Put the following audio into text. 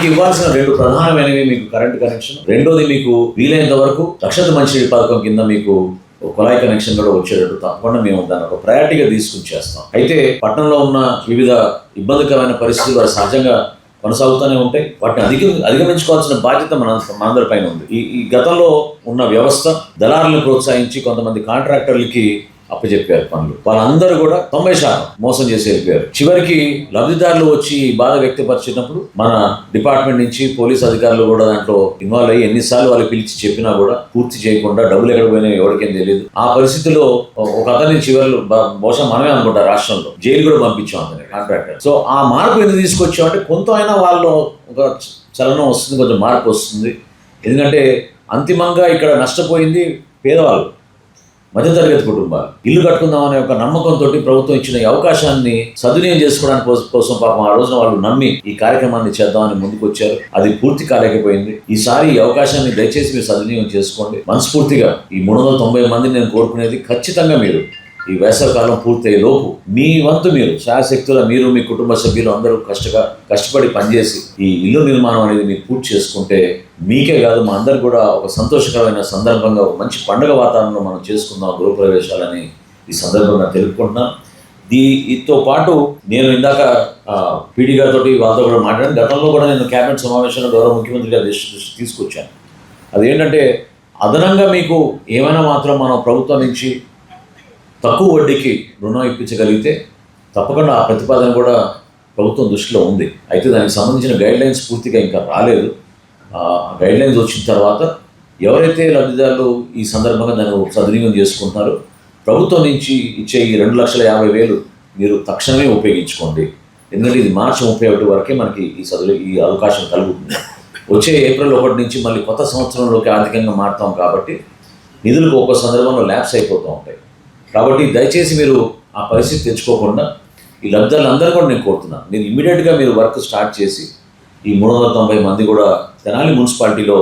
దానికి ఇవ్వాల్సిన రెండు ప్రధానమైనవి మీకు కరెంట్ కనెక్షన్, రెండోది మీకు వీలైనంత వరకు రక్షిత మంచినీటి పథకం కింద మీకు కుళాయి కనెక్షన్ కూడా వచ్చేటట్టు తప్పకుండా మేము దాన్ని ఒక ప్రయారిటీగా తీసుకుని చేస్తాం. అయితే పట్టణంలో ఉన్న వివిధ ఇబ్బందికరమైన పరిస్థితులు సహజంగా కొనసాగుతూనే ఉంటాయి. వాటిని అధిగమించుకోవాల్సిన బాధ్యత మనందరి పైన ఉంది. ఈ గతంలో ఉన్న వ్యవస్థ దళారులను ప్రోత్సహించి కొంతమంది కాంట్రాక్టర్లకి అప్పచెప్పారు పనులు. వాళ్ళందరూ కూడా 90% మోసం చేసి వెళ్ళిపోయారు. చివరికి లబ్ధిదారులు వచ్చి బాధ వ్యక్తపరిచినప్పుడు మన డిపార్ట్మెంట్ నుంచి పోలీస్ అధికారులు కూడా దాంట్లో ఇన్వాల్వ్ అయ్యి ఎన్నిసార్లు వాళ్ళు పిలిచి చెప్పినా కూడా పూర్తి చేయకుండా డబ్బులు ఎక్కడ పోయినా ఎవరికేం తెలియదు. ఆ పరిస్థితిలో ఒక అతని చివరి బహుశా మనమే అనుకుంటారు రాష్ట్రంలో జైలు కూడా పంపించాం అతని కాంట్రాక్టర్. సో ఆ మార్పు ఎందుకు తీసుకొచ్చామంటే కొంత అయినా వాళ్ళు ఒక చలనం వస్తుంది, కొంచెం మార్పు వస్తుంది. ఎందుకంటే అంతిమంగా ఇక్కడ నష్టపోయింది పేదవాళ్ళు, మధ్యతరగతి కుటుంబాలు. ఇల్లు కట్టుకుందామనే ఒక నమ్మకంతో ప్రభుత్వం ఇచ్చిన ఈ అవకాశాన్ని సద్వినియోగం చేసుకోవడానికి కోసం పాపం ఆ రోజున వాళ్ళు నమ్మి ఈ కార్యక్రమాన్ని చేద్దామని ముందుకు వచ్చారు. అది పూర్తి కాలేకపోయింది. ఈసారి ఈ అవకాశాన్ని దయచేసి మీరు సద్వినియోగం చేసుకోండి. మనస్ఫూర్తిగా ఈ 390 మందిని నేను కోరుకునేది, ఖచ్చితంగా మీరు ఈ వేసవికాలం పూర్తయ్యే లోపు మీ వంతు మీరు శాయశక్తుల మీరు మీ కుటుంబ సభ్యులు అందరూ కష్టపడి పనిచేసి ఈ ఇల్లు నిర్మాణం అనేది మీరు పూర్తి చేసుకుంటే మీకే కాదు మా అందరు కూడా ఒక సంతోషకరమైన సందర్భంగా ఒక మంచి పండుగ వాతావరణంలో మనం చేసుకుందాం గృహప్రవేశాలని ఈ సందర్భంగా తెలుపుకుంటున్నాం. దీంతో పాటు నేను ఇందాక పీడీ గారితో వాళ్ళతో కూడా మాట్లాడాను. గతంలో కూడా నేను కేబినెట్ సమావేశంలో గౌరవ ముఖ్యమంత్రి గారి దృష్టి తీసుకొచ్చాను. అదేంటంటే అదనంగా మీకు ఏమైనా మాత్రం మనం ప్రభుత్వం నుంచి తక్కువ వడ్డీకి రుణం ఇప్పించగలిగితే తప్పకుండా ఆ ప్రతిపాదన కూడా ప్రభుత్వం దృష్టిలో ఉంది. అయితే దానికి సంబంధించిన గైడ్లైన్స్ పూర్తిగా ఇంకా రాలేదు. గైడ్లైన్స్ వచ్చిన తర్వాత ఎవరైతే లబ్ధిదారులు ఈ సందర్భంగా దాన్ని సద్వినియోగం చేసుకుంటున్నారో ప్రభుత్వం నుంచి ఇచ్చే ఈ 2,50,000 మీరు తక్షణమే ఉపయోగించుకోండి. ఎందుకంటే ఇది మార్చి 31 వరకే మనకి ఈ అవకాశం కలుగుతుంది. వచ్చే ఏప్రిల్ 1 నుంచి మళ్ళీ కొత్త సంవత్సరంలోకి ఆర్థికంగా మారుతాం కాబట్టి నిధులకు ఒక్కో సందర్భంలో ల్యాప్స్ అయిపోతూ ఉంటాయి. కాబట్టి దయచేసి మీరు ఆ పరిస్థితి తెచ్చుకోకుండా ఈ లబ్ధిదారులందరూ కూడా నేను కోరుతున్నాను, మీరు ఇమీడియట్గా మీరు వర్క్ స్టార్ట్ చేసి ఈ 390 మంది కూడా తెనాలి మున్సిపాలిటీలో